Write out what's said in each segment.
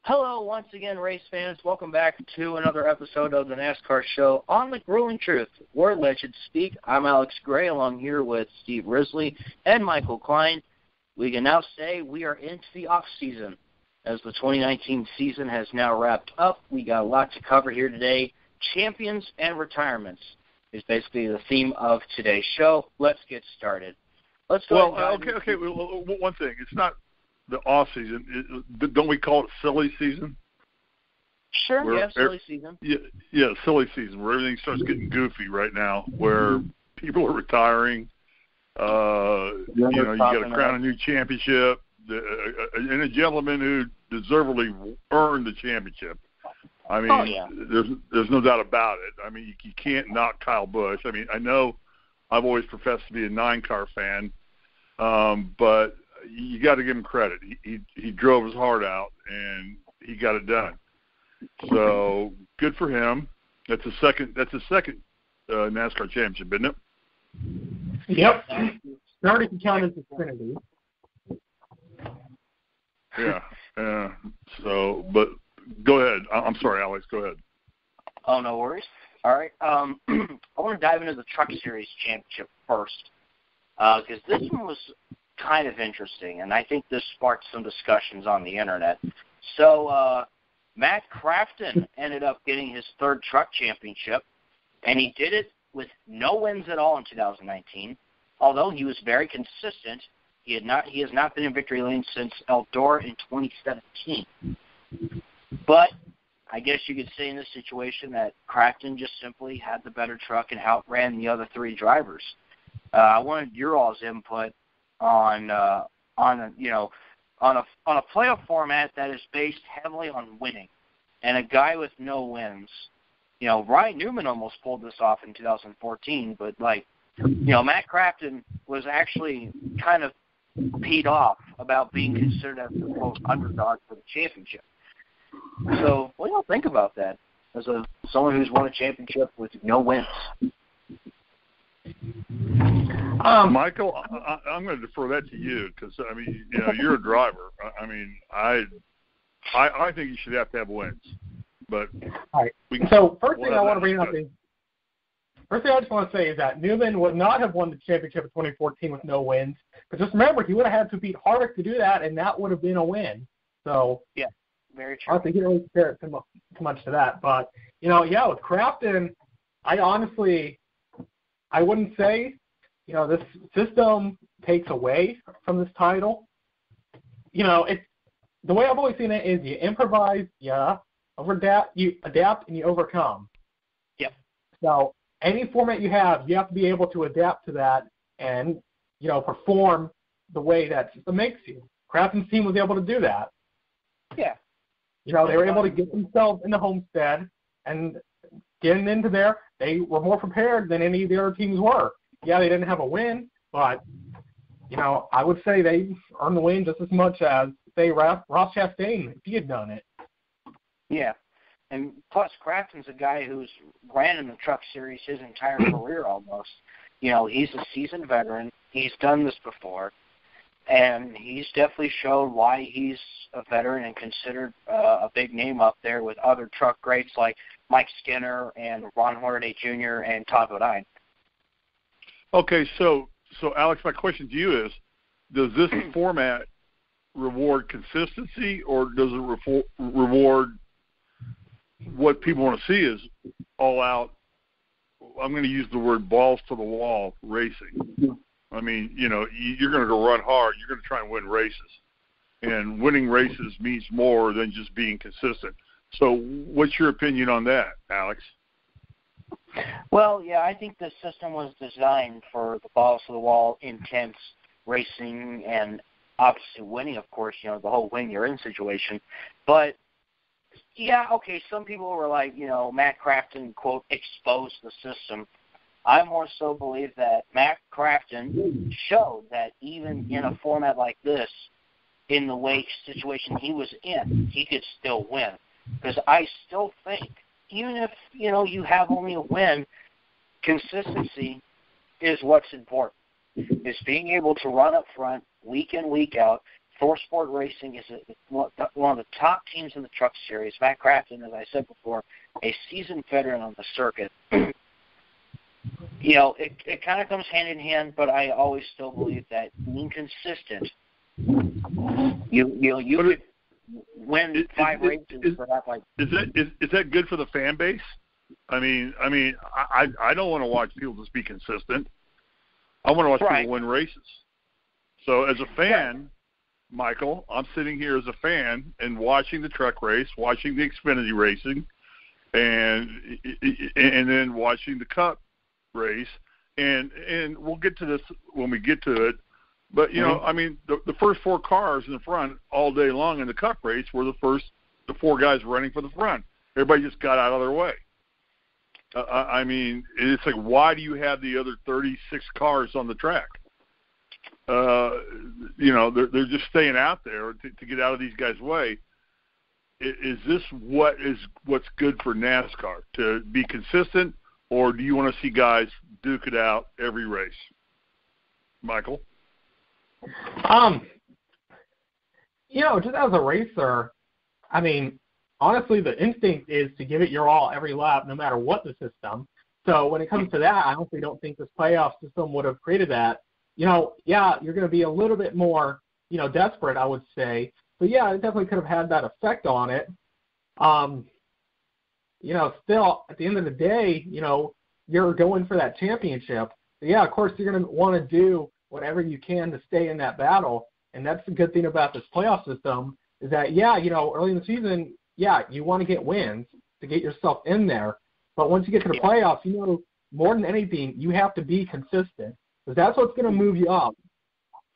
Hello, once again, race fans. Welcome back to another episode of the NASCAR show on The Grueling Truth, where legends speak. I'm Alex Gray, along here with Steve Risley and Michael Klein. We can now say we are into the off-season. As the 2019 season has now wrapped up, we got a lot to cover here today. Champions and retirements is basically the theme of today's show. Let's get started. Let's go. Okay. Well, one thing. It's not the off season. Don't we call it silly season? Sure, silly season. Yeah, silly season, where everything starts getting goofy right now, where people are retiring. You got to crown a new championship, and a gentleman who deservedly earned the championship. I mean, there's no doubt about it. I mean, you can't knock Kyle Busch. I mean, I know I've always professed to be a 9-car fan, but you got to give him credit. He drove his heart out, and he got it done. So good for him. That's his second NASCAR championship, isn't it? Yep. Starting to count as Xfinity. Yeah. So, but go ahead. I'm sorry, Alex. Go ahead. Oh, no worries. All right. I want to dive into the Truck Series Championship first, because this one was kind of interesting, and I think this sparked some discussions on the internet. So Matt Crafton ended up getting his third truck championship, and he did it with no wins at all in 2019. Although he was very consistent, he has not been in victory lane since Eldora in 2017. But I guess you could say in this situation that Crafton just simply had the better truck and outran the other three drivers. I wanted your all's input on a playoff format that is based heavily on winning, and a guy with no wins. Ryan Newman almost pulled this off in 2014, but Matt Crafton was actually kind of peed off about being considered as the quote underdog for the championship. So, what do y'all think about that? As someone who's won a championship with no wins. Michael, I'm going to defer that to you because I mean, you're a driver. I mean, I think you should have to have wins. But all right. So first thing I want to bring up is I just want to say is that Newman would not have won the championship in 2014 with no wins. But just remember, he would have had to beat Harvick to do that, and that would have been a win. So yeah, very true. I don't think he really compared too much to that. But with Crafton, I wouldn't say, this system takes away from this title. It's the way I've always seen it is you improvise, you adapt, and you overcome. Yep. So any format you have to be able to adapt to that and, perform the way that system makes you. Crafton's team was able to do that. Yeah. They were able to get themselves into Homestead and getting into there. They were more prepared than any of the other teams were. Yeah, they didn't have a win, but, I would say they earned the win just as much as, say, Ross Chastain, if he had done it. Yeah. And plus, Crafton's a guy who's ran in the Truck Series his entire career almost. He's a seasoned veteran. He's done this before. And he's definitely showed why he's a veteran and considered a big name up there with other truck greats like Mike Skinner and Ron Hornaday Jr. and Todd Bodine. Okay, so Alex, my question to you is, does this format reward consistency, or does it reward what people want to see is all-out, I'm going to use the word balls-to-the-wall racing? I mean, you're going to go run hard. You're going to try and win races. And winning races means more than just being consistent. So what's your opinion on that, Alex? Well, yeah, I think the system was designed for the balls-to-the-wall, intense racing, and obviously winning, of course, the whole win-you're-in situation. But, yeah, okay, some people were like, Matt Crafton, quote, exposed the system. I more so believe that Matt Crafton showed that even in a format like this, in the way situation he was in, he could still win. Because I still think, even if, you have only a win, consistency is what's important. Is being able to run up front week in, week out, ThorSport Racing is one of the top teams in the Truck Series. Matt Crafton, as I said before, a seasoned veteran on the circuit. It kind of comes hand in hand, but I always still believe that being consistent, you could win 5 races for that. Like, is that good for the fan base? I mean, I don't want to watch people just be consistent. I want to watch people win races. So as a fan, Michael, I'm sitting here as a fan and watching the truck race, watching the Xfinity racing, and then watching the Cup race, and we'll get to this when we get to it. But I mean, the first 4 cars in the front all day long in the Cup race were the 4 guys running for the front. Everybody just got out of their way. I mean, it's like, why do you have the other 36 cars on the track? They're just staying out there to get out of these guys' way. Is this what's good for NASCAR, to be consistent, or do you want to see guys duke it out every race? Michael? Just as a racer, I mean, honestly, the instinct is to give it your all every lap, no matter what the system. So when it comes to that, I honestly don't think this playoff system would have created that. You're going to be a little bit more, desperate, I would say. But, yeah, it definitely could have had that effect on it. Still, at the end of the day, you're going for that championship. So, yeah, of course, you're going to want to do whatever you can to stay in that battle. And that's the good thing about this playoff system is that, early in the season, you want to get wins to get yourself in there. But once you get to the playoffs, more than anything, you have to be consistent. Because that's what's going to move you up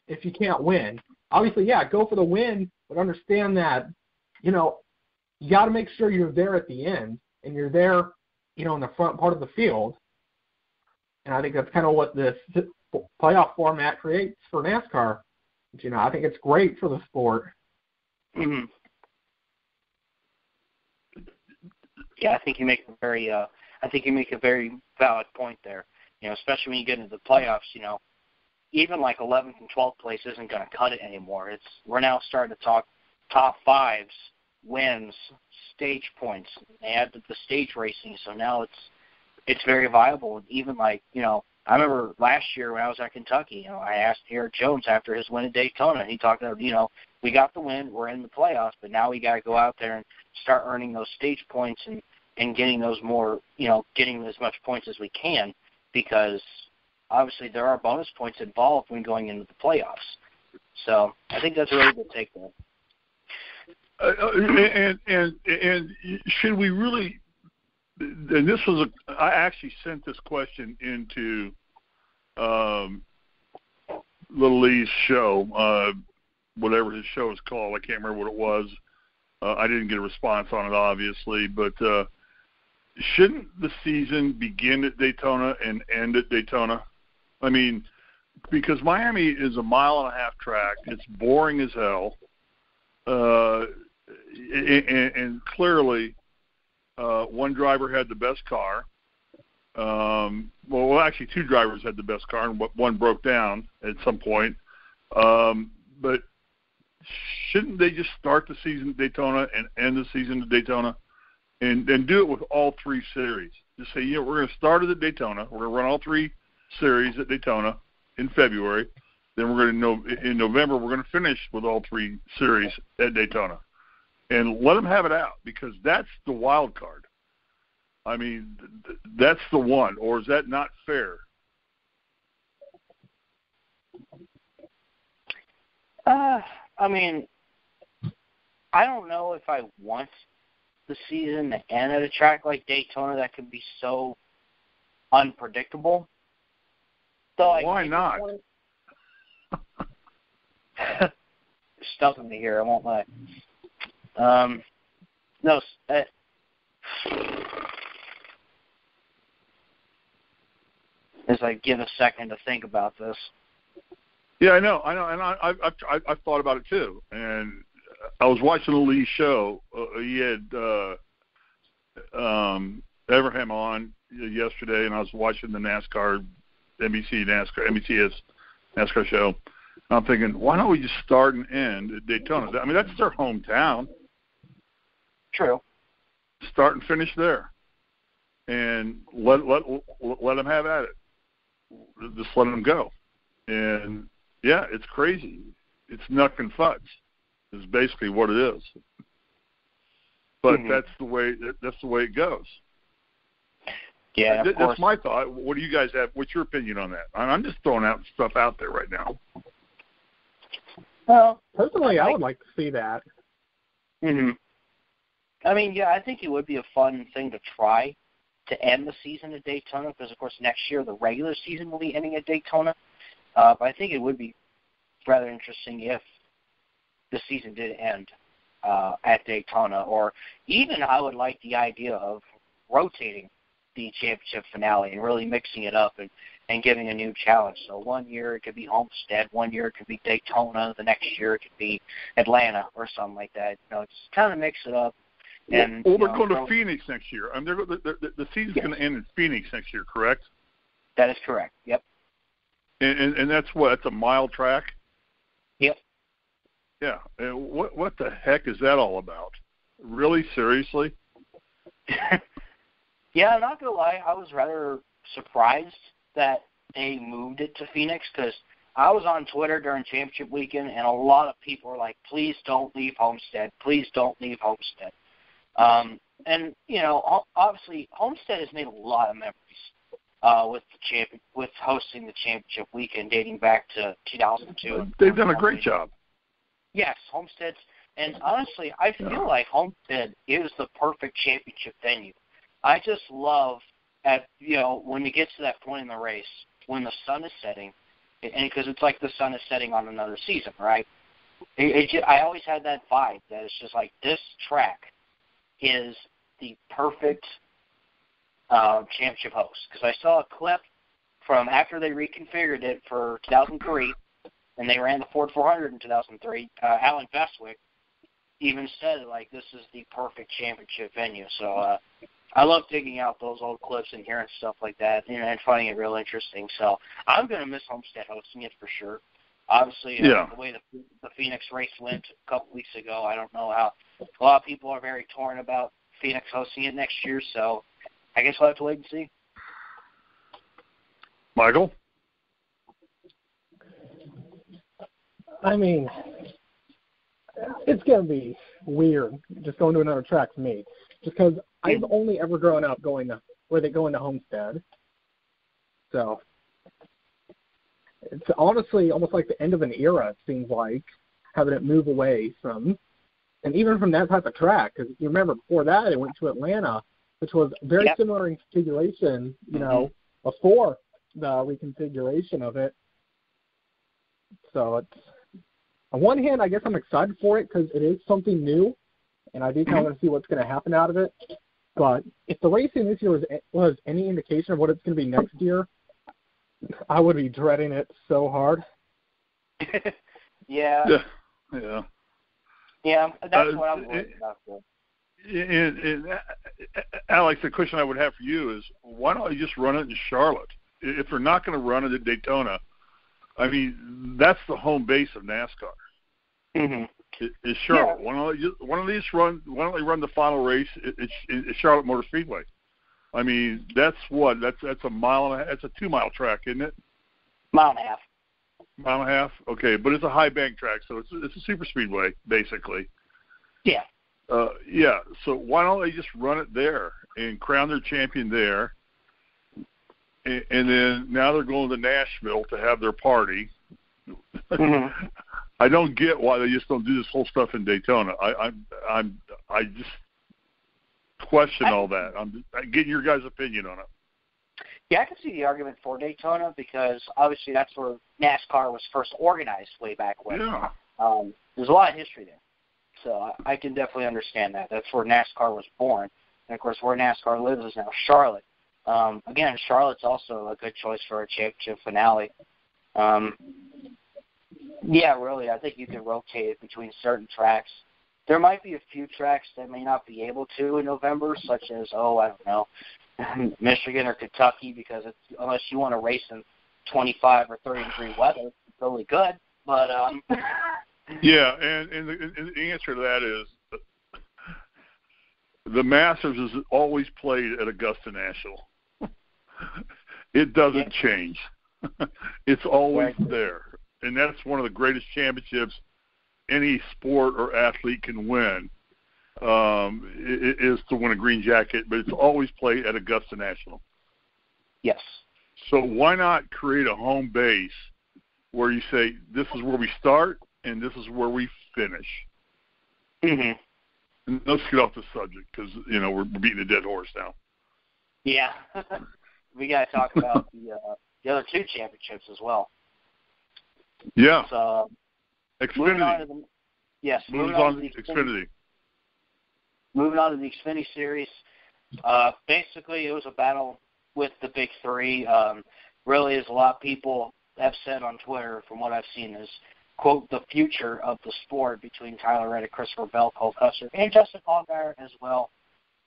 if you can't win. Obviously, go for the win, but understand that, you got to make sure you're there at the end and you're there, in the front part of the field. And I think that's kind of what this playoff format creates for NASCAR. But, I think it's great for the sport. Mm-hmm. Yeah, I think you make a very valid point there. Especially when you get into the playoffs, even like 11th and 12th place isn't going to cut it anymore. We're now starting to talk top 5s, wins, stage points. They added the stage racing, so now it's very viable. And even like, I remember last year when I was at Kentucky, I asked Eric Jones after his win at Daytona, and he talked about, we got the win, we're in the playoffs, but now we got to go out there and start earning those stage points and getting those more, getting as much points as we can, because obviously there are bonus points involved when going into the playoffs. So I think that's a really good take there. And should we really? And this was I actually sent this question into Little Lee's show, whatever his show is called. I can't remember what it was. I didn't get a response on it, obviously, but shouldn't the season begin at Daytona and end at Daytona? I mean, because Miami is a 1.5-mile track. It's boring as hell. And clearly, one driver had the best car. Well, actually, 2 drivers had the best car, and one broke down at some point. But shouldn't they just start the season at Daytona and end the season at Daytona, and do it with all 3 series? Just say, we're going to start it at Daytona. We're going to run all 3 series at Daytona in February. Then we're going to in November we're going to finish with all 3 series at Daytona, and let them have it out, because that's the wild card. I mean, that's the one. Or is that not fair? I mean, I don't know if I want the season to end at a track like Daytona that can be so unpredictable. So why not? Stumping me here, I won't lie. No, as I give a second to think about this. Yeah, I know, and I've thought about it too. And I was watching the Lee show. He had Everham on yesterday, and I was watching the NASCAR NBC's NASCAR show. I'm thinking, why don't we just start and end at Daytona? I mean, that's their hometown. True. Start and finish there, and let them have at it. Just let them go. And yeah, it's crazy. It's nuck and fudge. Is basically what it is. But that's the way it goes. Yeah, that's my thought. What do you guys have? What's your opinion on that? I'm just throwing out stuff out there right now. Well, personally, I would like to see that. I mean, yeah, I think it would be a fun thing to try to end the season at Daytona because, of course, next year the regular season will be ending at Daytona. But I think it would be rather interesting if the season did end at Daytona, or even I would like the idea of rotating the championship finale and really mixing it up and giving a new challenge. So 1 year it could be Homestead, 1 year it could be Daytona, the next year it could be Atlanta or something like that. You know, just kind of mix it up. And, they're going to Phoenix next year. I mean, the season's going to end in Phoenix next year, correct? That is correct. Yep. And that's what? That's a mile track. Yep. Yeah. And what the heck is that all about? Really, seriously? Yeah, I'm not gonna lie. I was rather surprised that they moved it to Phoenix because I was on Twitter during championship weekend, and a lot of people were like, "Please don't leave Homestead. Please don't leave Homestead." And you know, obviously, Homestead has made a lot of memories with hosting the championship weekend, dating back to 2002. They've done a great job. Yes, Homestead's, and honestly, I feel like Homestead is the perfect championship venue. I just love when it gets to that point in the race when the sun is setting, and because it's like the sun is setting on another season, right? I always had that vibe that it's just like this track is the perfect championship host. Because I saw a clip from after they reconfigured it for 2003, and they ran the Ford 400 in 2003. Alan Bestwick even said like this is the perfect championship venue. So I love digging out those old clips and hearing stuff like that, and finding it real interesting. So I'm going to miss Homestead hosting it for sure. Obviously, the way the Phoenix race went a couple weeks ago, I don't know how. A lot of people are very torn about Phoenix hosting it next year, so I guess we'll have to wait and see. Michael? I mean, it's going to be weird just going to another track for me, just because I've only ever grown up going to where they go into Homestead. So it's honestly almost like the end of an era, it seems like, having it move away from, and even from that type of track, because you remember before that it went to Atlanta, which was very similar in configuration, before the reconfiguration of it. So it's, on one hand, I guess I'm excited for it because it is something new, and I do kind of want to see what's going to happen out of it. But if the racing this year was any indication of what it's going to be next year, I would be dreading it so hard. Yeah, that's what I'm worried about. And Alex, the question I would have for you is, why don't you just run it in Charlotte? If they're not going to run it at Daytona, I mean, that's the home base of NASCAR. Is Charlotte? Yeah. Why don't they run the final race at Charlotte Motor Speedway? I mean, that's a mile and a half. It's a 2 mile track, isn't it? Mile and a half. Mile and a half. Okay, but it's a high bank track, so it's a super speedway basically. Yeah. So why don't they just run it there and crown their champion there? And then now they're going to Nashville to have their party. I don't get why they just don't do this whole stuff in Daytona. I just question all that. I'm getting your guys' opinion on it. Yeah, I can see the argument for Daytona because obviously that's where NASCAR was first organized way back when. Yeah. There's a lot of history there. So I can definitely understand that. That's where NASCAR was born. And, of course, where NASCAR lives is now Charlotte. Again, Charlotte's also a good choice for a championship finale. Yeah, really, I think you can rotate it between certain tracks. There might be a few tracks that may not be able to in November, such as, I don't know, Michigan or Kentucky, because unless you want to race in 25 or 30 degree weather, it's really good. But yeah, and the answer to that is the Masters is always played at Augusta National. It doesn't change. It's always there, and that's one of the greatest championships any sport or athlete can win. It is to win a green jacket, but it's always played at Augusta National. Yes. So why not create a home base where you say, this is where we start and this is where we finish? Mm-hmm. And let's get off the subject because, we're beating a dead horse now. Yeah. We got to talk about the other two championships as well. Yeah. So, Xfinity. Moving on to Xfinity. Moving on to the Xfinity Series. Basically, it was a battle with the big three. Really, as a lot of people have said on Twitter, from what I've seen, is, quote, the future of the sport between Tyler Reddick, Christopher Bell, Cole Custer, and Justin Allgaier as well.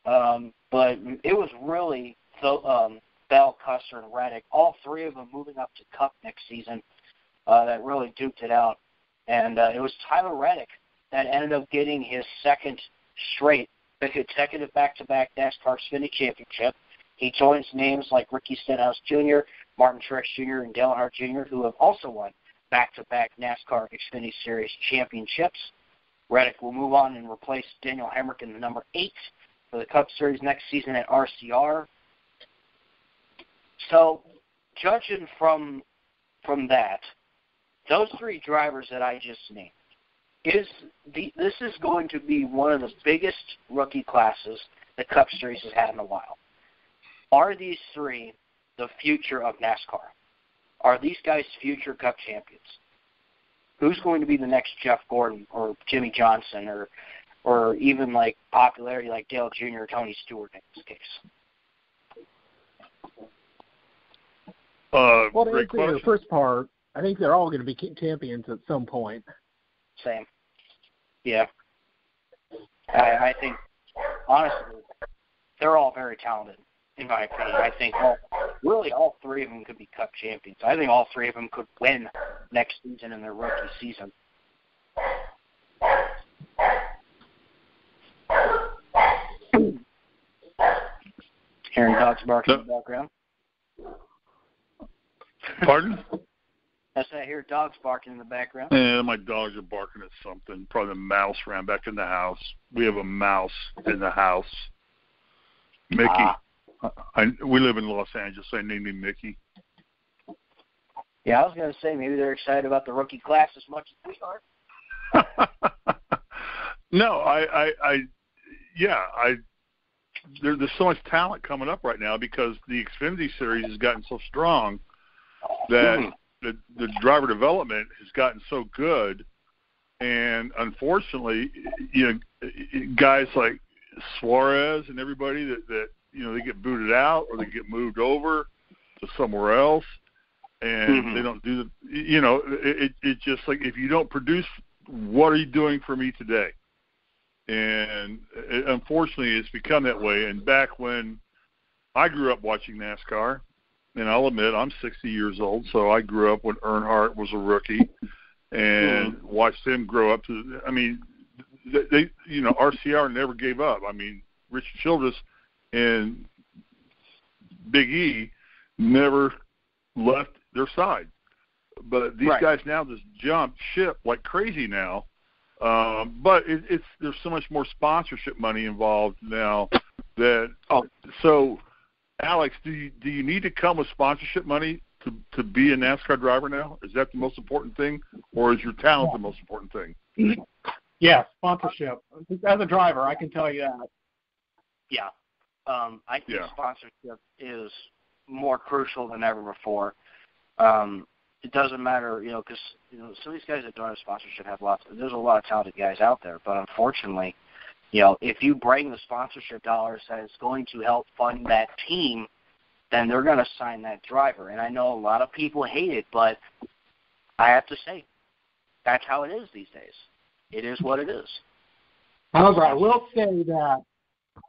But it was really Bell, Custer, and Reddick, all three of them moving up to Cup next season, that really duked it out. And it was Tyler Reddick that ended up getting his second straight, the consecutive back-to-back NASCAR Xfinity Championship. He joins names like Ricky Stenhouse Jr., Martin Truex Jr., and Dale Earnhardt Jr., who have also won back-to-back NASCAR Xfinity Series championships. Reddick will move on and replace Daniel Hemrick in the number 8 for the Cup Series next season at RCR. So, judging from that, those three drivers that I just named, this is going to be one of the biggest rookie classes the Cup Series has had in a while. Are these three the future of NASCAR? Are these guys future Cup champions? Who's going to be the next Jeff Gordon or Jimmie Johnson or even like popularity like Dale Jr. or Tony Stewart in this case? Well, to answer your first part, I think they're all going to be champions at some point. Same. Yeah. I think, honestly, they're all very talented, in my opinion. I think all three of them could be Cup champions. I think all three of them could win next season in their rookie season. Hearing dogs barking in the background. Pardon? I hear dogs barking in the background. Yeah, my dogs are barking at something. Probably the mouse ran back in the house. We have a mouse in the house. Mickey. We live in Los Angeles, so I named him Mickey. Yeah, I was going to say maybe they're excited about the rookie class as much as we are. No, there's so much talent coming up right now because the Xfinity Series has gotten so strong that the driver development has gotten so good, and unfortunately, guys like Suarez and everybody that they get booted out or they get moved over to somewhere else, and they don't do it's just like, if you don't produce, what are you doing for me today? And unfortunately, it's become that way. And back when I grew up watching NASCAR, and I'll admit I'm 60 years old, so I grew up when Earnhardt was a rookie and watched him grow up to. I mean, they RCR never gave up. I mean, Richard Childress and Big E never left their side. But these guys now just jump ship like crazy now. But there's so much more sponsorship money involved now that so. Alex, do you need to come with sponsorship money to be a NASCAR driver now? Is that the most important thing, or is your talent the most important thing? Yeah, sponsorship. As a driver, I can tell you that. Yeah. I think sponsorship is more crucial than ever before. It doesn't matter, because some of these guys that don't have sponsorship have there's a lot of talented guys out there, but unfortunately, if you bring the sponsorship dollars that is going to help fund that team, then they're going to sign that driver. And I know a lot of people hate it, but I have to say, that's how it is these days. It is what it is. However, I will say that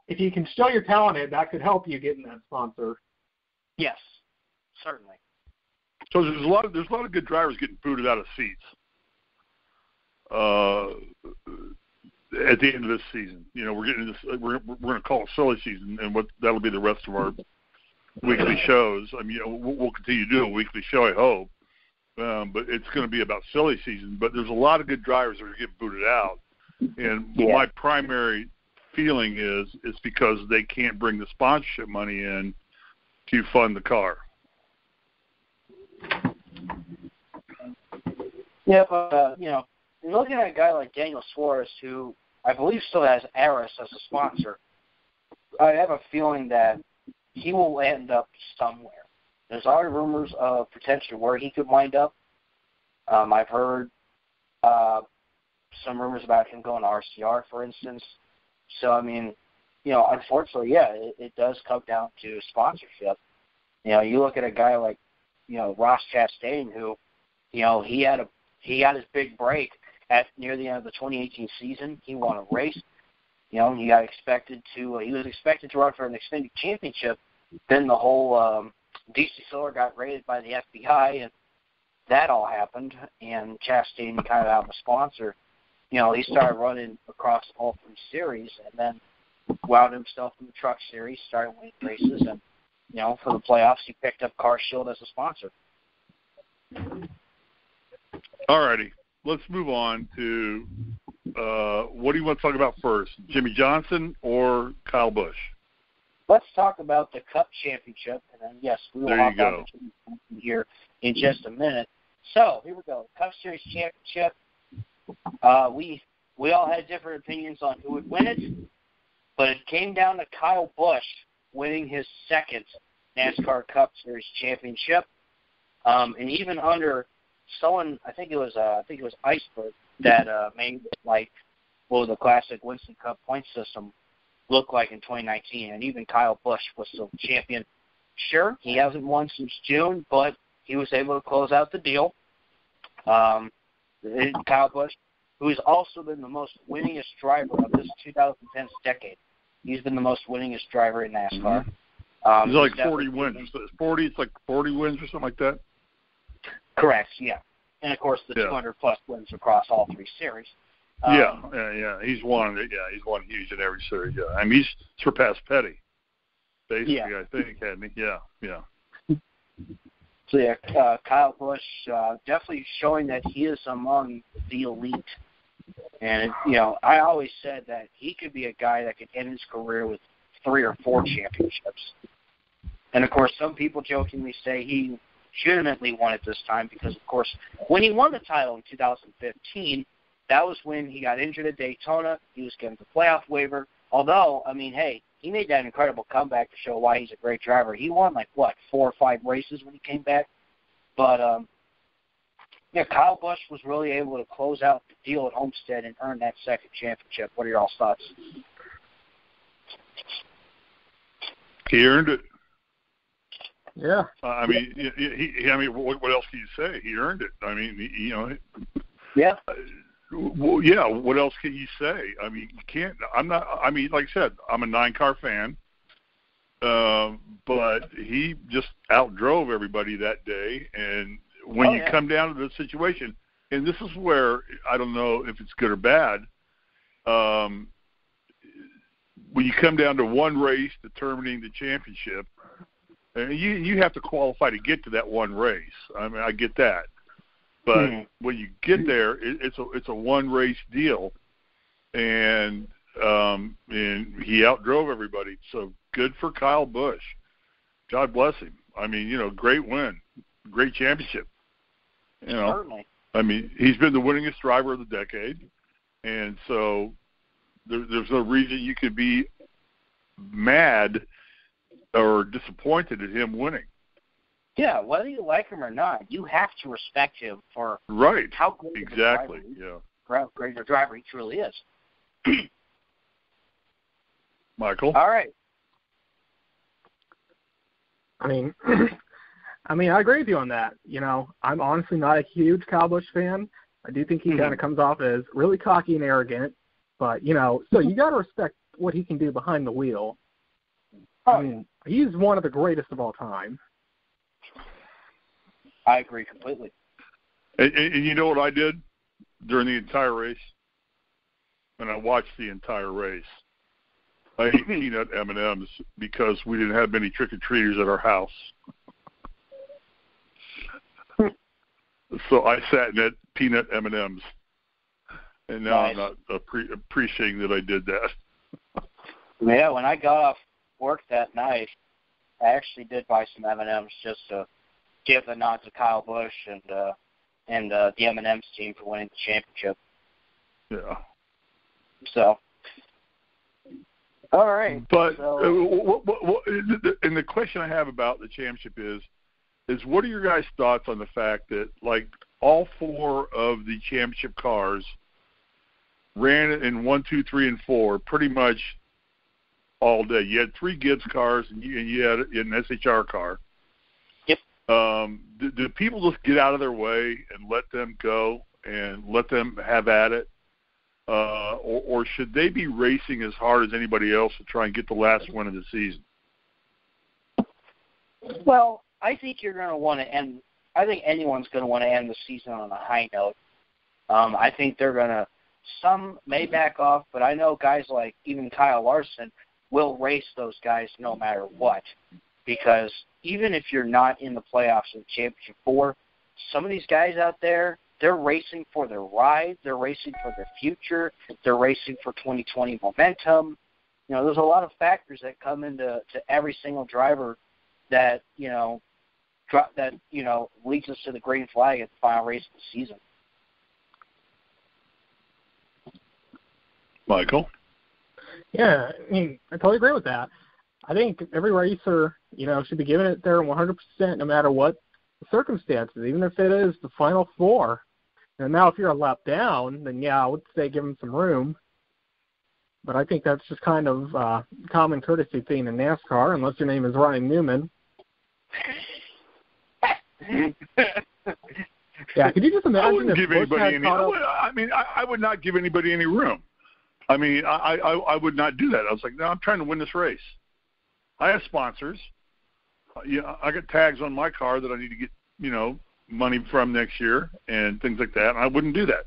if you can show you're talented, that could help you getting that sponsor. Yes, certainly. So there's a lot of good drivers getting booted out of seats. at the end of this season. You know, we're getting this. We're going to call it silly season, and that'll be the rest of our weekly shows. I mean, we'll continue to do a weekly show, I hope. But it's going to be about silly season. But there's a lot of good drivers that are getting booted out, and my primary feeling is it's because they can't bring the sponsorship money in to fund the car. Yeah, but you know, looking at a guy like Daniel Suarez, who I believe still has Aris as a sponsor, I have a feeling that he will end up somewhere. There's already rumors of potentially where he could wind up. I've heard some rumors about him going to RCR, for instance. So, I mean, you know, unfortunately, yeah, it does come down to sponsorship. You know, you look at a guy like, you know, Ross Chastain, who, you know, he got his big break at near the end of the 2018 season. He won a race. You know, he was expected to run for an Xfinity championship. Then the whole DC Solar got raided by the FBI, and that all happened. And Chastain kind of out of a sponsor. You know, he started running across all three series, and then wound himself in the Truck Series, started winning races, and you know, for the playoffs, he picked up Car Shield as a sponsor. All righty. Let's move on to what do you want to talk about first, Jimmie Johnson or Kyle Busch? Let's talk about the Cup Championship, and then, yes, we will hop on to Jimmie Johnson here in just a minute. So, here we go. Cup Series Championship. We all had different opinions on who would win it, but it came down to Kyle Busch winning his second NASCAR Cup Series championship, and even under someone, I think it was Iceberg that made like what the classic Winston Cup point system look like in 2019, and even Kyle Busch was still champion. Sure, he hasn't won since June, but he was able to close out the deal. Kyle Busch, who has also been the most winningest driver of this 2010s decade. He's been the most winningest driver in NASCAR. He's like 40 wins. It's like 40 wins or something like that? Correct, yeah. And, of course, the 200-plus wins across all three series. Yeah. He's won it. Yeah, he's won huge in every series. Yeah, I mean, he's surpassed Petty, basically, I think, hadn't he? Yeah. So, yeah, Kyle Busch definitely showing that he is among the elite. And, you know, I always said that he could be a guy that could end his career with 3 or 4 championships. And, of course, some people jokingly say he legitimately won it this time because, of course, when he won the title in 2015, that was when he got injured at Daytona. He was given the playoff waiver. Although, I mean, hey, he made that incredible comeback to show why he's a great driver. He won, 4 or 5 races when he came back. But, Kyle Busch was really able to close out the deal at Homestead and earn that second championship. What are your all's thoughts? He earned it. Yeah. I mean, what else can you say? He earned it. I mean, Yeah. What else can you say? I mean, you can't. Like I said, I'm a 9-car fan, but he just outdrove everybody that day. And when you come down to the situation, and this is where I don't know if it's good or bad. When you come down to one race determining the championship, you have to qualify to get to that one race. I mean, I get that. But when you get there, it's a one race deal, and he outdrove everybody. So good for Kyle Busch. God bless him. I mean, great win, great championship. Certainly. I mean, he's been the winningest driver of the decade, and so there's no reason you could be mad or disappointed at him winning. Yeah, whether you like him or not, you have to respect him for how great exactly. How great a driver he truly is. Michael? All right. I mean, I agree with you on that. I'm honestly not a huge Kyle Busch fan. I do think he kind of comes off as really cocky and arrogant, but, so you got to respect what he can do behind the wheel. I mean, he's one of the greatest of all time. I agree completely. And you know what I did during the entire race, and I watched the entire race. I ate peanut M&Ms because we didn't have many trick-or-treaters at our house. So I sat and ate peanut M&Ms. And now nice. I'm not appreciating that I did that. Yeah, when I got off work that night, I actually did buy some M&Ms just to give the nod to Kyle Busch and the M&Ms team for winning the championship. Yeah. So, all right. But so, and the question I have about the championship is what are your guys' thoughts on the fact that, like, all four of the championship cars ran in 1, 2, 3, and 4 pretty much all day? You had 3 Gibbs cars and you had an SHR car. Yep. Do people just get out of their way and let them go and let them have at it? Or should they be racing as hard as anybody else to try and get the last win of the season? Well, I think you're going to want to end – I think anyone's going to want to end the season on a high note. I think they're going to – some may back off, but I know guys like even Kyle Larson will race those guys no matter what, because even if you're not in the playoffs in Championship 4, some of these guys out there, they're racing for their ride. They're racing for their future. They're racing for 2020 momentum. You know, there's a lot of factors that come into every single driver that, leads us to the green flag at the final race of the season. Michael? Yeah, I mean, I totally agree with that. I think every racer, should be giving it their 100% no matter what the circumstances, even if it is the final 4. And now if you're a lap down, then yeah, I would say give them some room. But I think that's just kind of common courtesy thing in NASCAR, unless your name is Ryan Newman. Yeah, could you just imagine I wouldn't if give Busch anybody had any. caught up? I would not give anybody any room. I mean, I would not do that. I was like, no, I'm trying to win this race. I have sponsors. I got tags on my car that I need to get, money from next year and things like that. And I wouldn't do that.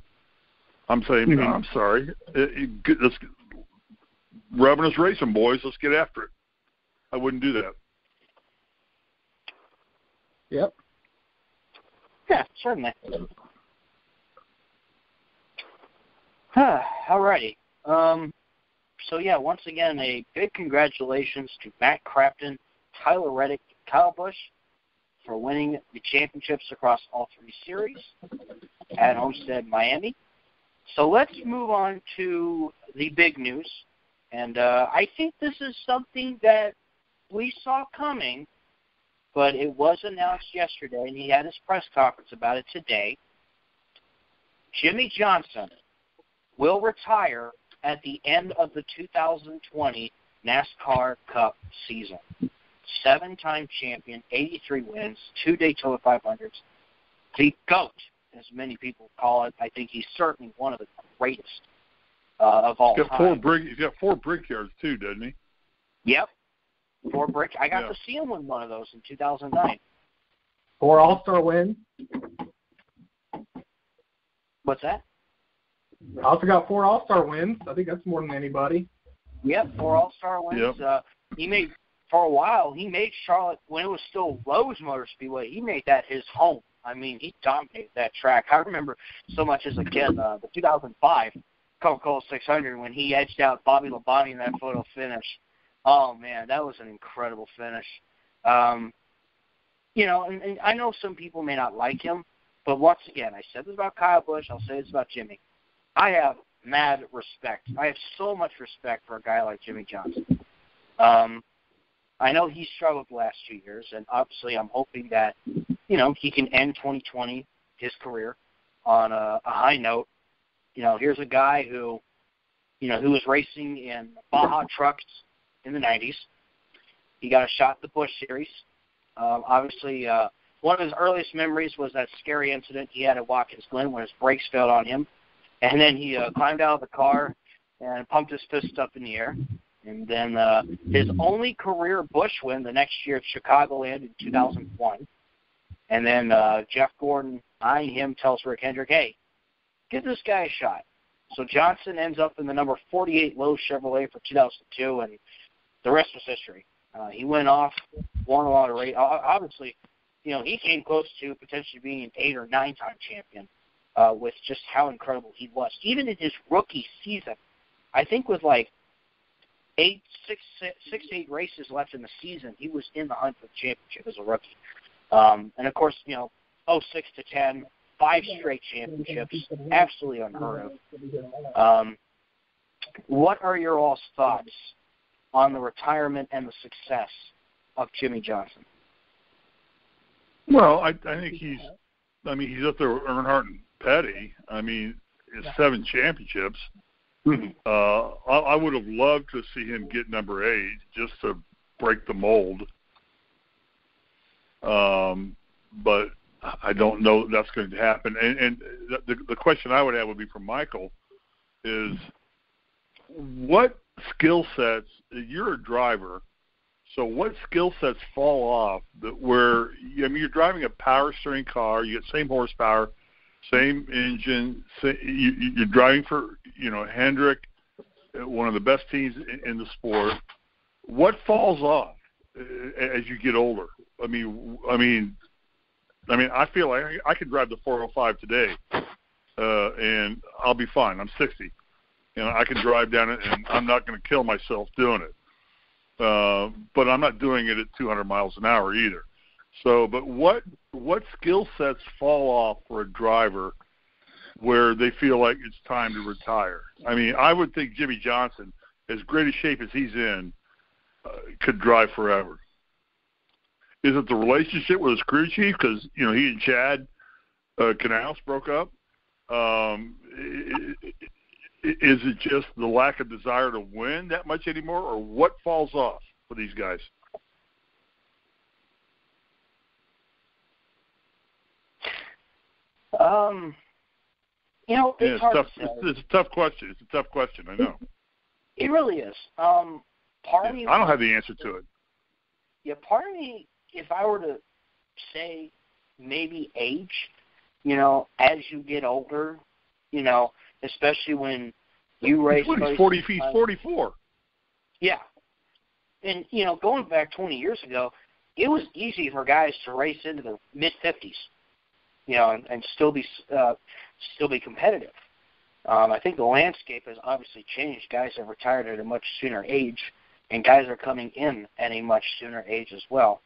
I'm saying, no, I'm sorry. Let's rubbing us racing, boys. Let's get after it. I wouldn't do that. Yep. Yeah, certainly. All righty. So, yeah, once again, a big congratulations to Matt Crafton, Tyler Reddick, and Kyle Busch for winning the championships across all 3 series at Homestead, Miami. So let's move on to the big news. And I think this is something that we saw coming, but it was announced yesterday, and he had his press conference about it today. Jimmie Johnson will retire at the end of the 2020 NASCAR Cup season. 7-time champion, 83 wins, 2 Daytona 500s. The GOAT, as many people call it. I think he's certainly one of the greatest of all time. He's got 4 Brickyards too, doesn't he? Yep. 4 brick. I got to see him win one of those in 2009. 4 All-Star wins. What's that? I also got 4 All-Star wins. I think that's more than anybody. Yep, 4 All-Star wins. Yep. For a while, he made Charlotte, when it was still Lowe's Motor Speedway, he made that his home. I mean, he dominated that track. I remember so much as a kid, the 2005 Coca-Cola 600, when he edged out Bobby Labonte in that photo finish. Oh, man, that was an incredible finish. And I know some people may not like him, but once again, I said this about Kyle Busch, I'll say this about Jimmie. I have mad respect. I have so much respect for a guy like Jimmie Johnson. I know he struggled the last 2 years, and obviously I'm hoping that, he can end 2020, his career, on a high note. Here's a guy who was racing in Baja trucks in the 90s. He got a shot at the Busch Series. Obviously, one of his earliest memories was that scary incident he had at Watkins Glen when his brakes failed on him. And then he climbed out of the car and pumped his fist up in the air. And then his only career Busch win the next year at Chicagoland in 2001. And then Jeff Gordon, eyeing him, tells Rick Hendrick, hey, give this guy a shot. So Johnson ends up in the number 48 Lowe's Chevrolet for 2002, and the rest was history. He went off, won a lot of race. Obviously, he came close to potentially being an 8 or 9-time champion with just how incredible he was. Even in his rookie season, I think with like 6 to 8 races left in the season, he was in the hunt for the championship as a rookie. And of course, 06 to 10, 5 straight championships, absolutely unheard of. What are your all's thoughts on the retirement and the success of Jimmie Johnson? Well, I think he's up there with Earnhardt and Petty. I mean, it's 7 championships. Mm-hmm. I would have loved to see him get number 8 just to break the mold. But I don't know that's going to happen. And the question I would have would be for Michael is, what skill sets, you're a driver, so what skill sets fall off you're driving a power steering car, you get same horsepower, same engine, you're driving for, Hendrick, one of the best teams in the sport. What falls off as you get older? I mean, I feel like I could drive the 405 today, and I'll be fine. I'm 60. I can drive down it, and I'm not going to kill myself doing it. But I'm not doing it at 200 miles an hour either. So, but what skill sets fall off for a driver where they feel like it's time to retire? I mean, I would think Jimmie Johnson, as great a shape as he's in, could drive forever. Is it the relationship with his crew chief? Because, he and Chad Canals broke up. Is it just the lack of desire to win that much anymore, or what falls off for these guys? It's hard tough. to say. It's a tough question. It's a tough question, I know. It really is. Part of me, I don't have the answer to it. Yeah, part of me, if I were to say maybe age, as you get older, especially when you race. He's 44. Yeah. And, going back 20 years ago, it was easy for guys to race into the mid-50s, and still be competitive. I think the landscape has obviously changed. Guys have retired at a much sooner age, and guys are coming in at a much sooner age as well.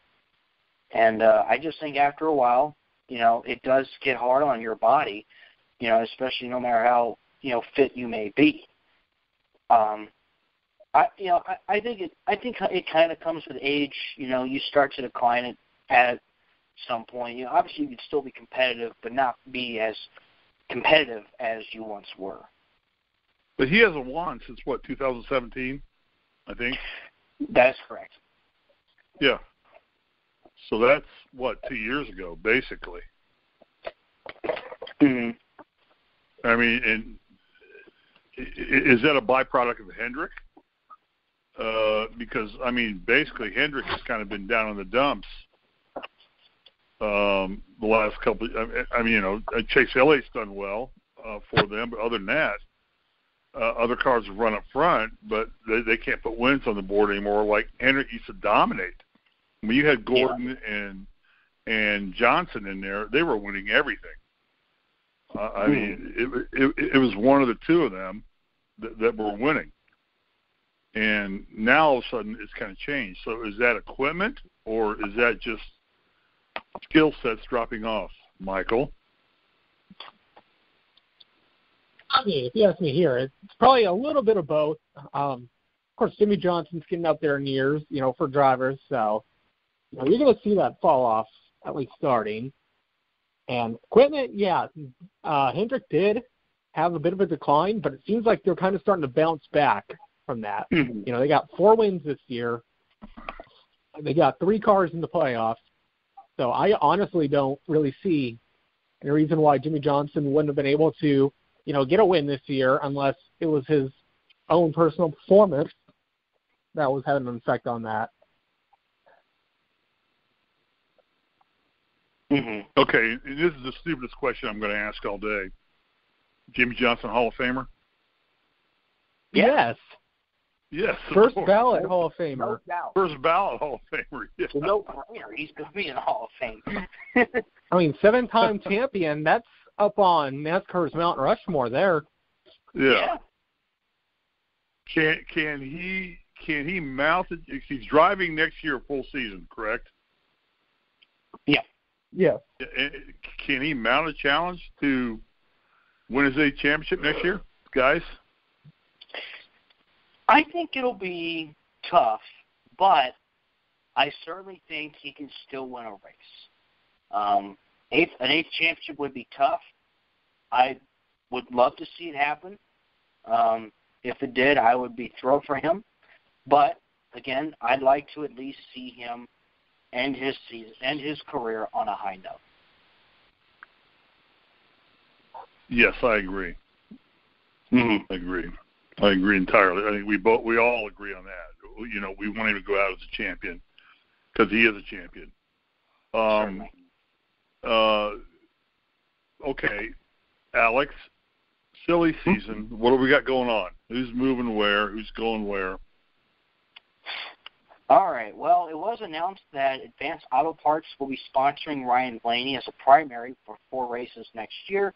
And I just think after a while, it does get hard on your body, especially no matter how, fit you may be. I think it kind of comes with age. You start to decline it at some point. Obviously you can still be competitive, but not be as competitive as you once were. But he hasn't won since 2017, I think. That is correct. Yeah. So that's 2 years ago, basically. Mm-hmm. I mean, and is that a byproduct of Hendrick? Because basically Hendrick has kind of been down in the dumps the last couple. Chase Elliott's done well for them, but other than that, other cars have run up front, but they can't put wins on the board anymore. Like Hendrick used to dominate. When you had Gordon and Johnson in there, they were winning everything. It was one of the two of them that were winning. And now all of a sudden it's kind of changed. So is that equipment, or is that just skill sets dropping off, Michael? If you ask me here, it's probably a little bit of both. Of course, Jimmie Johnson's getting up there in years, for drivers. So, you're going to see that fall off, at least starting. And equipment, Hendrick did have a bit of a decline, but it seems like they're kind of starting to bounce back from that. Mm-hmm. They got 4 wins this year. They got 3 cars in the playoffs. So I honestly don't really see any reason why Jimmie Johnson wouldn't have been able to, get a win this year unless it was his own personal performance that was having an effect on that. Mm-hmm. Okay, this is the stupidest question I'm going to ask all day. Jimmie Johnson Hall of Famer? Yes. Yes. First ballot Hall of Famer. No doubt. First ballot Hall of Famer. Yeah. No brainer. He's going to be in the Hall of Fame. I mean, 7-time champion. That's up on NASCAR's Mount Rushmore there. Yeah. Can he mount it? He's driving next year full season, correct? Yeah. Yeah. Can he mount a challenge to win his A championship next year, guys? I think it'll be tough, but I certainly think he can still win a race. An eighth championship would be tough. I would love to see it happen. If it did, I would be thrilled for him. But again, I'd like to at least see him end his season, end his career on a high note. Yes, I agree. Mm-hmm. I agree entirely. I think we all agree on that. You know, we want him to go out as a champion because he is a champion. Okay, Alex, silly season. What do we got going on? Who's moving where? Who's going where? All right. Well, it was announced that Advanced Auto Parts will be sponsoring Ryan Blaney as a primary for 4 races next year.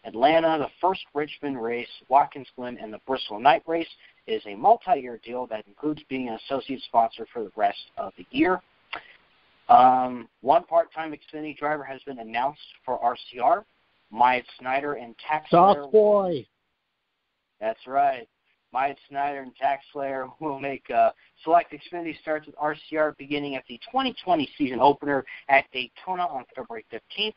Atlanta, the first Richmond race, Watkins Glen, and the Bristol Night race is a multi-year deal that includes being an associate sponsor for the rest of the year. One part-time Xfinity driver has been announced for RCR, Myatt Snyder and Tax Slayer. Sauce boy. That's right. Myatt Snyder and Tax Slayer will make select Xfinity starts with RCR beginning at the 2020 season opener at Daytona on February 15th.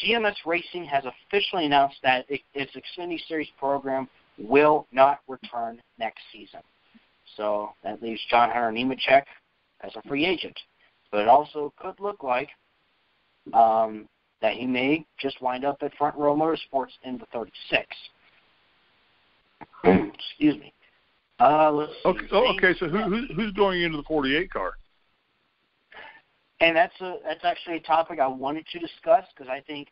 GMS Racing has officially announced that its Xfinity Series program will not return next season. So that leaves John Hunter Nemechek as a free agent. But it also could look like that he may just wind up at Front Row Motorsports in the 36. Excuse me. Let's see. Okay, so who's going into the 48 car? And that's actually a topic I wanted to discuss because I think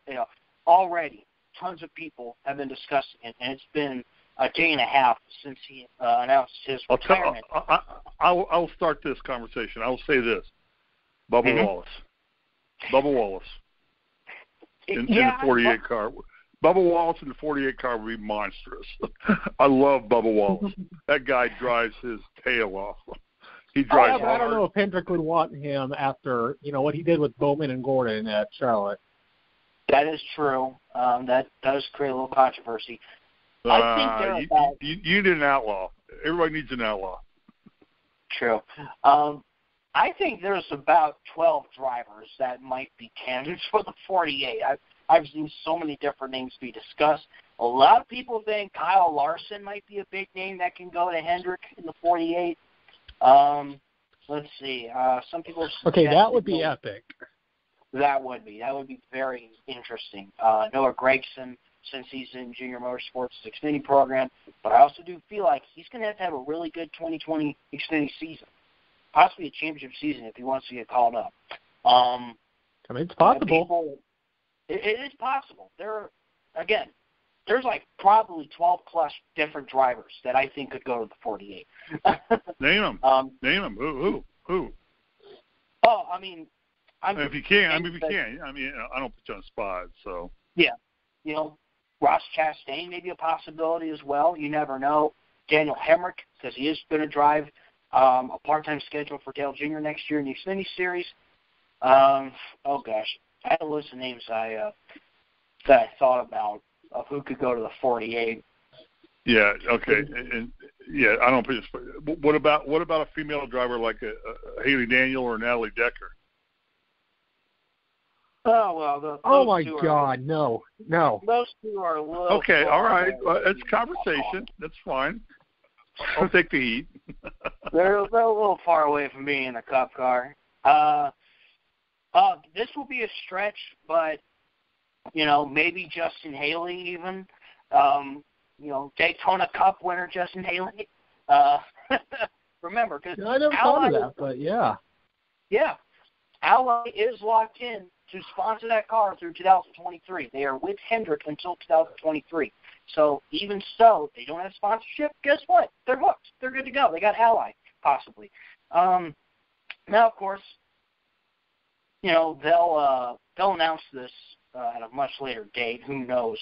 already tons of people have been discussing it, and it's been a day and a half since he announced his retirement. I'll start this conversation. I will say this: Bubba Wallace. Bubba Wallace in the 48 car. Bubba Wallace in the 48 car would be monstrous. I love Bubba Wallace. That guy drives his tail off. He drives hard. I don't know if Hendrick would want him after, what he did with Bowman and Gordon at Charlotte. That is true. That does create a little controversy. I think you need an outlaw. Everybody needs an outlaw. True. I think there's about 12 drivers that might be candidates for the 48. I've seen so many different names be discussed. A lot of people think Kyle Larson might be a big name that can go to Hendrick in the 48. Let's see. Some people. Okay, that would be epic. That would be very interesting. Noah Gragson, since he's in Junior Motorsports Xfinity program, but I also do feel like he's going to have a really good 2020 Xfinity season, possibly a championship season if he wants to get called up. I mean, it's possible. It is possible. There's like probably 12 plus different drivers that I think could go to the 48. Name them. Name them. Who? Oh, I mean, if you can. I don't put you on the spot. So yeah, Ross Chastain may be a possibility as well. You never know. Daniel Hemrick, because he is going to drive a part-time schedule for Dale Jr. next year in the Xfinity Series. Oh gosh, I had a list of names that I thought about of who could go to the 48. Yeah. Okay. And I don't put this. What about a female driver like a Haley Daniel or Natalie Decker? Oh well. Oh my God, no. Those two are a little. Okay. All right. Well, it's conversation. That's fine. I'll take the heat. They're a little far away from being in a Cup car. This will be a stretch, but maybe Justin Haley even. Daytona Cup winner Justin Haley. Remember, because I never thought of that, but yeah. Yeah, Ally is locked in to sponsor that car through 2023. They are with Hendrick until 2023. So even so, they don't have sponsorship. Guess what? They're hooked. They're good to go. They got Ally, possibly. Now, of course, they'll announce this at a much later date. Who knows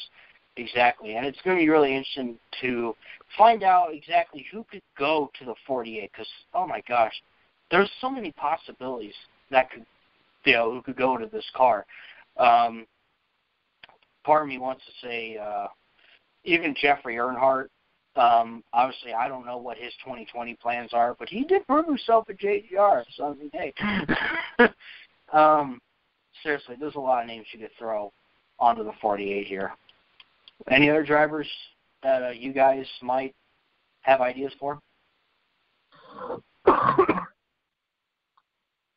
exactly? And it's going to be really interesting to find out exactly who could go to the 48. Because, oh my gosh, there's so many possibilities that could, who could go to this car. Part of me wants to say even Jeffrey Earnhardt. Obviously, I don't know what his 2020 plans are, but he did prove himself at JGR. So, I mean, hey. Seriously, there's a lot of names you could throw onto the 48 here. Any other drivers that you guys might have ideas for?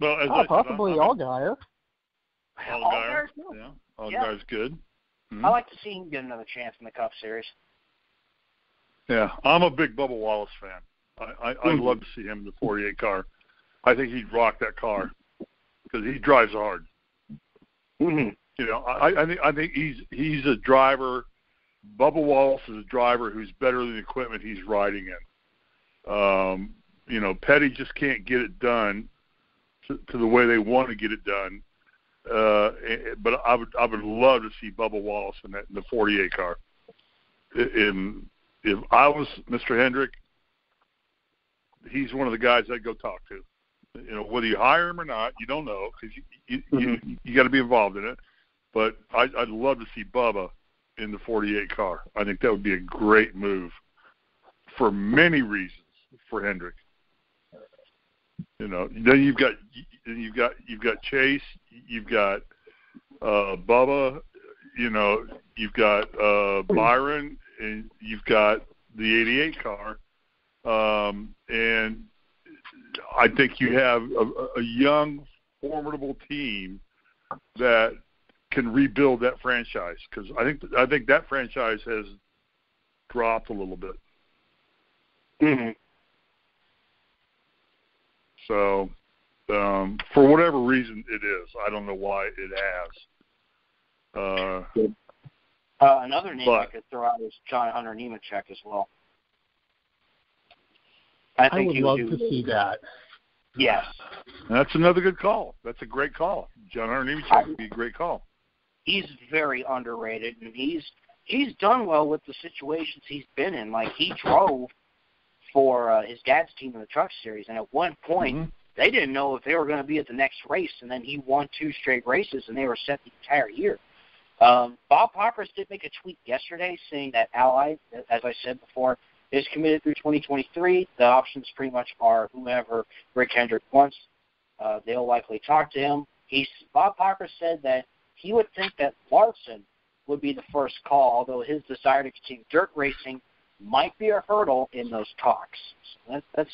Well, possibly Allgaier. Allgaier, yeah. Allgaier's good. Mm-hmm. I like to see him get another chance in the Cup Series. Yeah, I'm a big Bubba Wallace fan. I'd love to see him in the 48 car. I think he'd rock that car because he drives hard. Mm-hmm. I think he's a driver. Bubba Wallace is a driver who's better than the equipment he's riding in. Petty just can't get it done to the way they want to get it done. But I would love to see Bubba Wallace in the 48 car. If I was Mr. Hendrick, he's one of the guys I'd go talk to. Whether you hire him or not, you don't know because you got to be involved in it. But I'd love to see Bubba in the 48 car. I think that would be a great move for many reasons for Hendrick. Then you've got Chase, you've got Bubba, you've got Byron, and you've got the 88 car, and I think you have a young, formidable team that can rebuild that franchise because I think that franchise has dropped a little bit. Mm-hmm. So, for whatever reason it is, I don't know why it has. Another name I could throw out is John Hunter Nemechek as well. I think would love to see that. Yes. That's another good call. That's a great call. John Hunter Nemechek would be a great call. He's very underrated, and he's done well with the situations he's been in. Like, he drove for his dad's team in the Truck Series, and at one point, they didn't know if they were going to be at the next race, and then he won 2 straight races, and they were set the entire year. Bob Poppers did make a tweet yesterday saying that Ally, as I said before, is committed through 2023. The options pretty much are whoever Rick Hendrick wants. They'll likely talk to him. Bob Poppers said that he would think that Larson would be the first call, although his desire to continue dirt racing might be a hurdle in those talks. So that's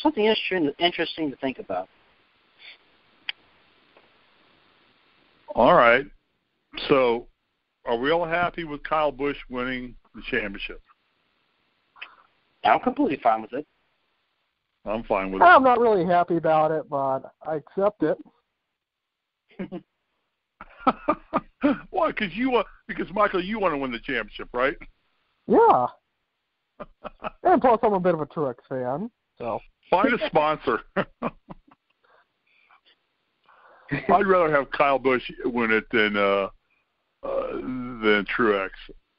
something interesting to think about. All right. So, are we all happy with Kyle Busch winning the championship? I'm completely fine with it. I'm fine with it. I'm not really happy about it, but I accept it. Why? Because Michael, you want to win the championship, right? Yeah. And plus, I'm a bit of a Truex fan, so find a sponsor. I'd rather have Kyle Busch win it than Truex.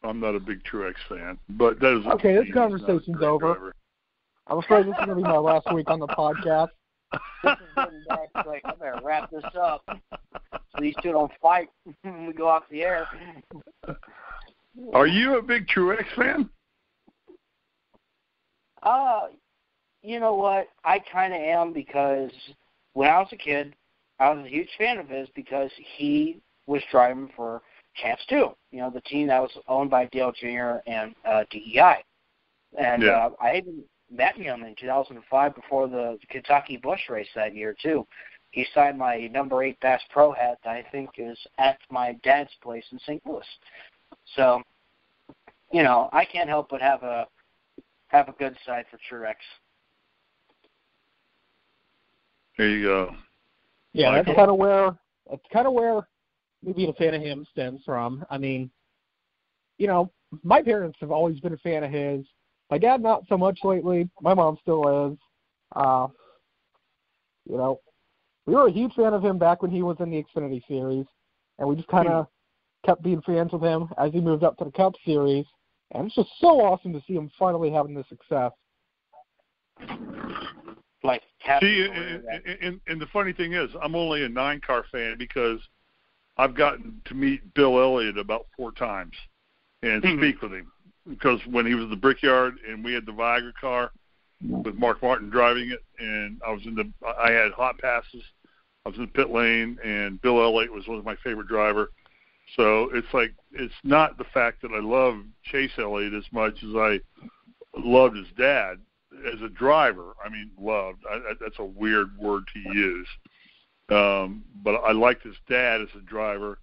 I'm not a big Truex fan, but that is okay. This conversation's over. Driver. I'm afraid this is going to be my last week on the podcast. This is getting back. Like, I better wrap this up so these two don't fight when we go off the air. Are you a big Truex fan? You know what? I kind of am because when I was a kid, I was a huge fan of his because he was driving for Champs 2, the team that was owned by Dale Jr. and DEI. And I even met him in 2005 before the Kentucky Busch race that year, too. He signed my number 8 Bass Pro hat that I think is at my dad's place in St. Louis. So, I can't help but have a good side for Truex. There you go. Yeah, that's kind of where me being a fan of him stems from. I mean, my parents have always been a fan of his. My dad, not so much lately. My mom still is. You know, we were a huge fan of him back when he was in the Xfinity Series, and we just kind of kept being fans of him as he moved up to the Cup Series. And it's just so awesome to see him finally having the success. Like, see, and the funny thing is, I'm only a 9-car fan because I've gotten to meet Bill Elliott about 4 times and speak with him. Because when he was at the Brickyard and we had the Viagra car with Mark Martin driving it, and I had hot passes. I was in the pit lane, and Bill Elliott was one of my favorite driver. So it's not the fact that I love Chase Elliott as much as I loved his dad as a driver. I mean, loved. That's a weird word to use. But I liked his dad as a driver,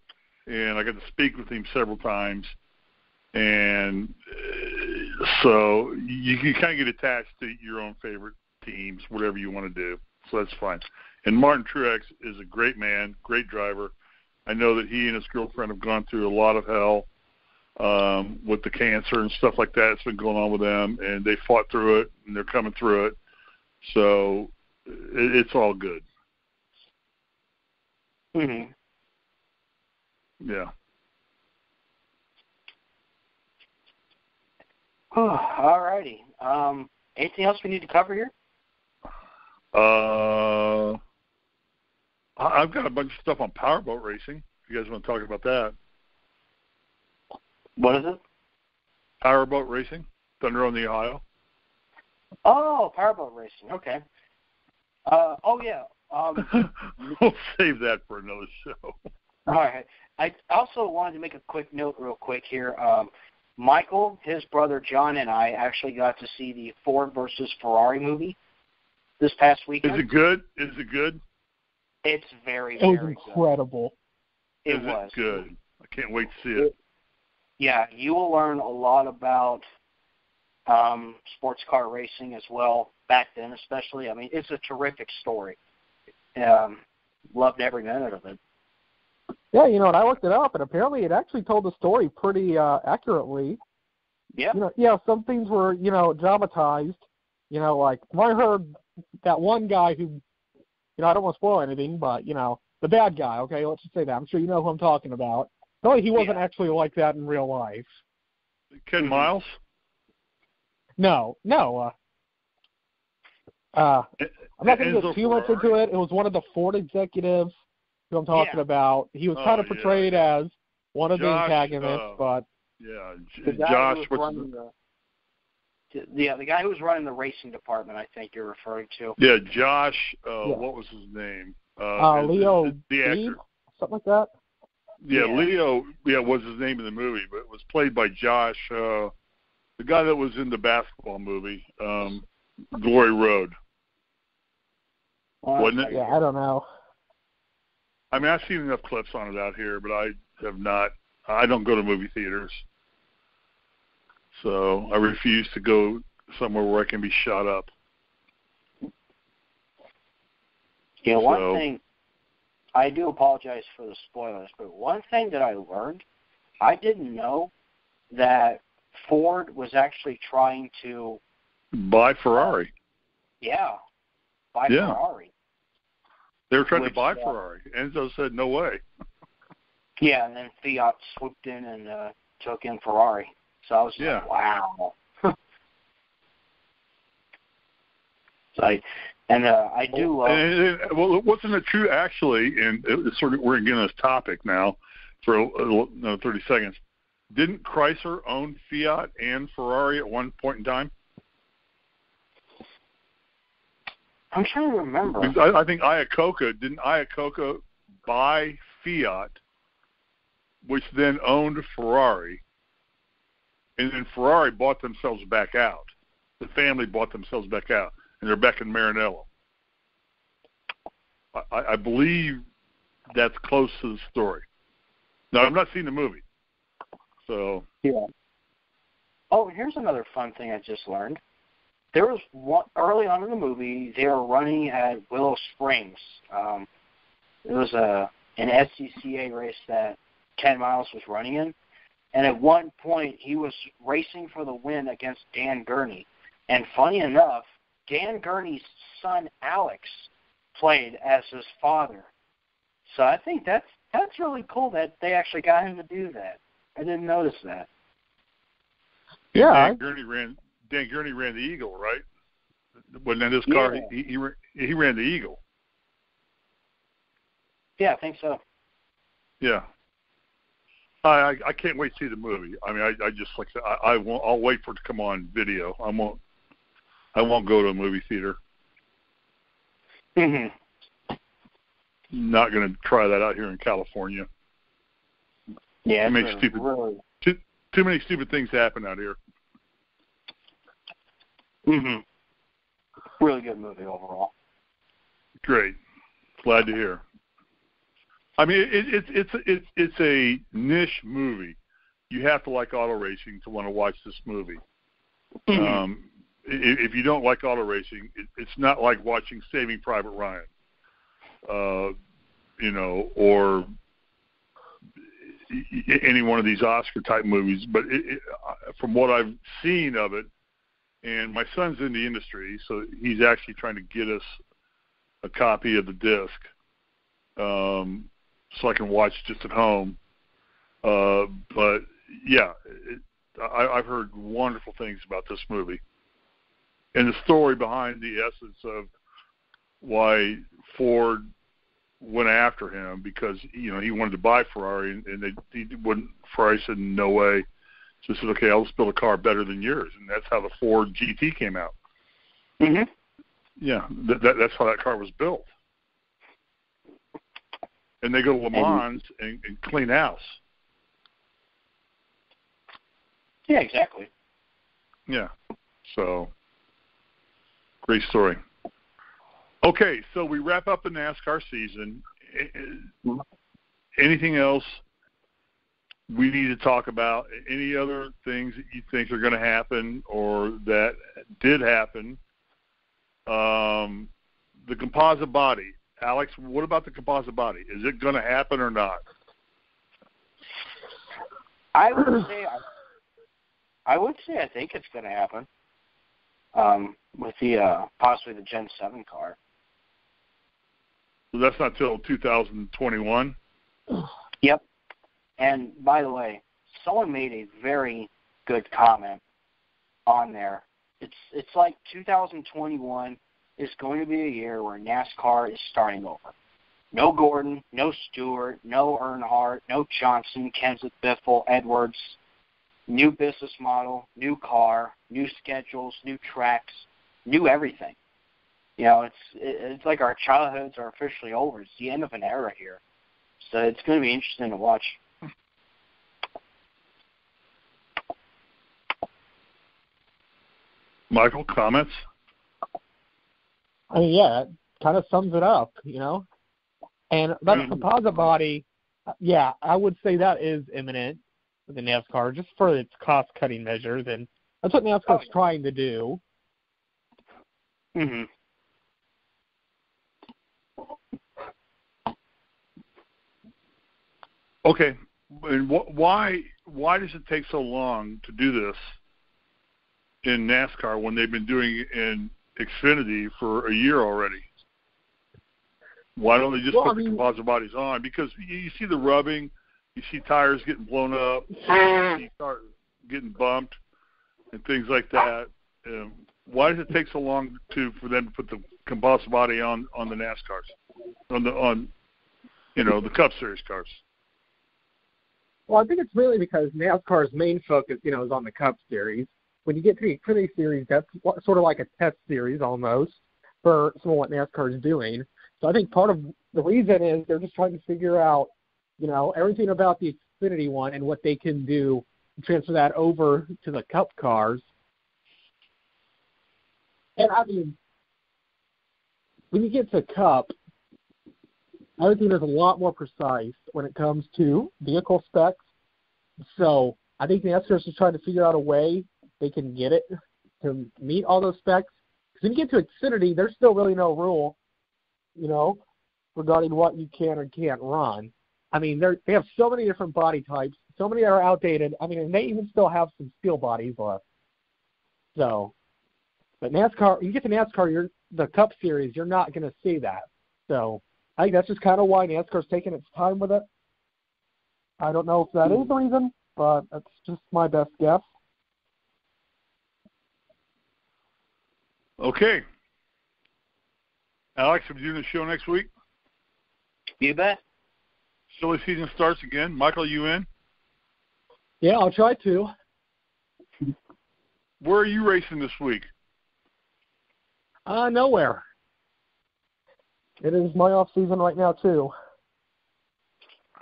and I got to speak with him several times. And so you kind of get attached to your own favorite teams, whatever you want to do. So that's fine. And Martin Truex is a great man, great driver. I know that he and his girlfriend have gone through a lot of hell with the cancer and stuff like that. It's been going on with them, and they fought through it, and they're coming through it. So it's all good. Mm-hmm. Yeah. All righty. Anything else we need to cover here? I've got a bunch of stuff on powerboat racing. If you guys want to talk about that. What is it? Powerboat racing, Thunder on the Ohio. Oh, powerboat racing. Okay. Yeah. We'll save that for another show. All right. I also wanted to make a quick note real quick here. Michael, his brother John, and I actually got to see the Ford versus Ferrari movie this past weekend. Is it good? It's very, it was very incredible. Good. It was good. I can't wait to see it. Yeah, you will learn a lot about sports car racing as well, back then especially. I mean, it's a terrific story. Loved every minute of it. Yeah, and I looked it up, and apparently it actually told the story pretty accurately. Yeah. Some things were, dramatized. Like when I heard that one guy who, I don't want to spoil anything, but, the bad guy, okay, let's just say that. I'm sure you know who I'm talking about. No, he wasn't actually like that in real life. Ken Miles? No. I'm not going to get too much into it. It was one of the Ford executives who I'm talking about. He was kind of portrayed as one of the antagonists, but... Yeah, Josh was the guy who was running the racing department, I think you're referring to. Yeah, Josh, what was his name? Leo the actor. Something like that? Yeah, Leo, was his name in the movie, but it was played by Josh, the guy that was in the basketball movie, Glory Road. Wasn't it? Yeah, I don't know. I mean, I've seen enough clips on it out here, but I don't go to movie theaters. So I refuse to go somewhere where I can be shot up. Yeah, one thing, I do apologize for the spoilers, but one thing that I learned, I didn't know that Ford was actually trying to... buy Ferrari. Buy Ferrari. They were trying to buy Ferrari. Enzo said, no way. Yeah, and then Fiat swooped in and took in Ferrari. So I was like, wow. I do love... well, wasn't it true, actually, and it's sort of, we're getting this topic now for 30 seconds. Didn't Chrysler own Fiat and Ferrari at one point in time? I'm trying to remember. I think didn't Iacocca buy Fiat, which then owned Ferrari, and then Ferrari bought themselves back out. The family bought themselves back out, and they're back in Maranello. I believe that's close to the story. Now, I've not seen the movie, so... Yeah. Oh, here's another fun thing I just learned. There was one, early on in the movie, they were running at Willow Springs. It was an SCCA race that Ken Miles was running in. And at one point, he was racing for the win against Dan Gurney. And funny enough, Dan Gurney's son, Alex, played as his father. So I think that's really cool that they actually got him to do that. I didn't notice that. Yeah. Dan Gurney ran the Eagle, right? Wasn't that his car? Yeah. He ran the Eagle. Yeah, I think so. Yeah. I can't wait to see the movie. I mean, I just like I'll wait for it to come on video. I won't go to a movie theater. Mhm. Not going to try that out here in California. Yeah, too many stupid things happen out here. Mhm. Really good movie overall. Great. Glad to hear. I mean, it's a niche movie. You have to like auto racing to want to watch this movie. Mm-hmm. If you don't like auto racing, it's not like watching Saving Private Ryan, or any one of these Oscar-type movies. But from what I've seen of it, and my son's in the industry, so he's actually trying to get us a copy of the disc. So I can watch just at home. But, yeah, I've heard wonderful things about this movie. And the story behind the essence of why Ford went after him, because, he wanted to buy Ferrari, and Ferrari said, no way. So he said, okay, I'll just build a car better than yours. And that's how the Ford GT came out. Mm-hmm. Yeah, that's how that car was built. And they go to Le Mans and clean house. Yeah, exactly. Yeah. So, great story. Okay, so we wrap up the NASCAR season. Anything else we need to talk about? Any other things that you think are going to happen or that did happen? The composite body. Alex, what about the composite body? Is it going to happen or not? I would say I think it's going to happen. With the possibly the Gen 7 car. So that's not till 2021? Yep. And by the way, someone made a very good comment on there. It's like 2021 is going to be a year where NASCAR is starting over. No Gordon, no Stewart, no Earnhardt, no Johnson, Kenseth, Biffle, Edwards. New business model, new car, new schedules, new tracks, new everything. It's like our childhoods are officially over. It's the end of an era here. So it's going to be interesting to watch. Michael, comments? I mean, yeah, it kind of sums it up, And about the composite body, yeah, I would say that is imminent with the NASCAR, just for its cost-cutting measures, and that's what NASCAR's trying to do. Mm-hmm. Okay, and why does it take so long to do this in NASCAR when they've been doing it in Xfinity for a year already? Why don't they just put the composite bodies on? Because you see the rubbing, you see tires getting blown up, you see cars getting bumped, and things like that. Why does it take so long for them to put the composite body on the NASCARs, on the Cup Series cars? Well, I think it's really because NASCAR's main focus, is on the Cup Series. When you get to the Xfinity Series, that's sort of like a test series almost for some of what NASCAR is doing. So I think part of the reason is they're just trying to figure out, everything about the Xfinity one and what they can do to transfer that over to the Cup cars. And I mean, when you get to Cup, everything is a lot more precise when it comes to vehicle specs. So I think NASCAR is just trying to figure out a way they can get it to meet all those specs. Because when you get to Xfinity, there's still really no rule, regarding what you can or can't run. I mean, they have so many different body types. So many are outdated. I mean, and they even still have some steel bodies left. So, but NASCAR, you get to NASCAR, the Cup Series, you're not going to see that. So, I think that's just kind of why NASCAR's taking its time with it. I don't know if that is the reason, but that's just my best guess. Okay. Alex, are we doing the show next week? You bet. Silly season starts again. Michael, you in? Yeah, I'll try to. Where are you racing this week? Nowhere. It is my off season right now too.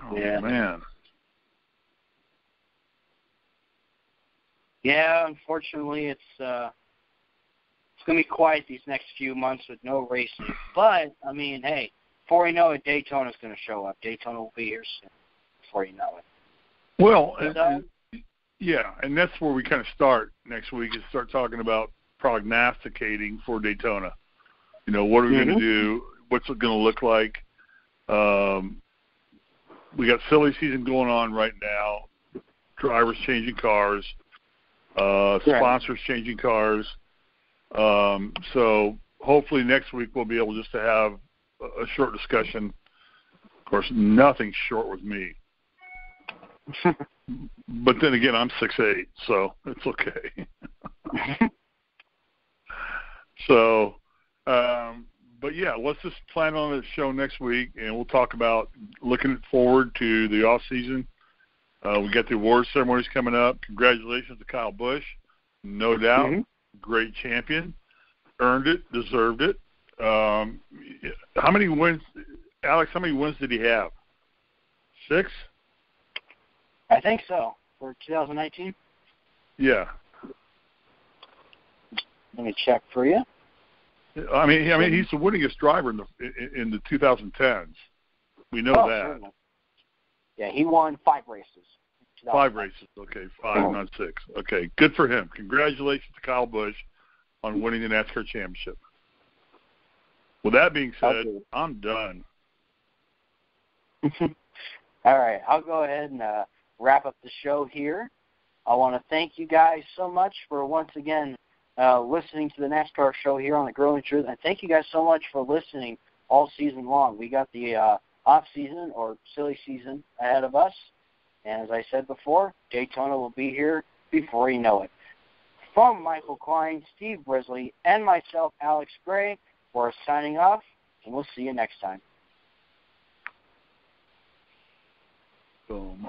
Oh, yeah, man. Yeah, unfortunately, it's going to be quiet these next few months with no racing. But, I mean, hey, before you know it, Daytona's going to show up. Daytona will be here soon, before you know it. Well, yeah, and that's where we kind of start next week is start talking about prognosticating for Daytona. You know, what are we going to do? What's it going to look like? We got silly season going on right now. Drivers changing cars. Sponsors changing cars. So hopefully next week we'll be able just to have a short discussion. Of course, nothing short with me. But then again, I'm 6'8", so it's okay. So, but yeah, let's just plan on the show next week, and we'll talk about looking forward to the off season. We got the awards ceremonies coming up. Congratulations to Kyle Busch, no doubt, great champion, earned it, deserved it. How many wins, Alex? How many wins did he have? 6? I think so, for 2019. Yeah. Let me check for you. I mean, he's the winningest driver in the 2010s. We know that. Certainly. Yeah, he won 5 races. 5 races, okay, 5, not 6. Okay, good for him. Congratulations to Kyle Busch on winning the NASCAR championship. With that being said, I'm done. All right, I'll go ahead and wrap up the show here. I want to thank you guys so much for once again listening to the NASCAR show here on the Growing Truth, and thank you guys so much for listening all season long. We got the off season or silly season ahead of us, and as I said before, Daytona will be here before you know it. From Michael Klein, Steve Risley, and myself, Alex Gray, we're signing off, and we'll see you next time. Boom.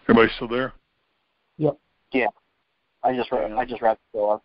Everybody still there? Yep. Yeah. I just wrapped the show up.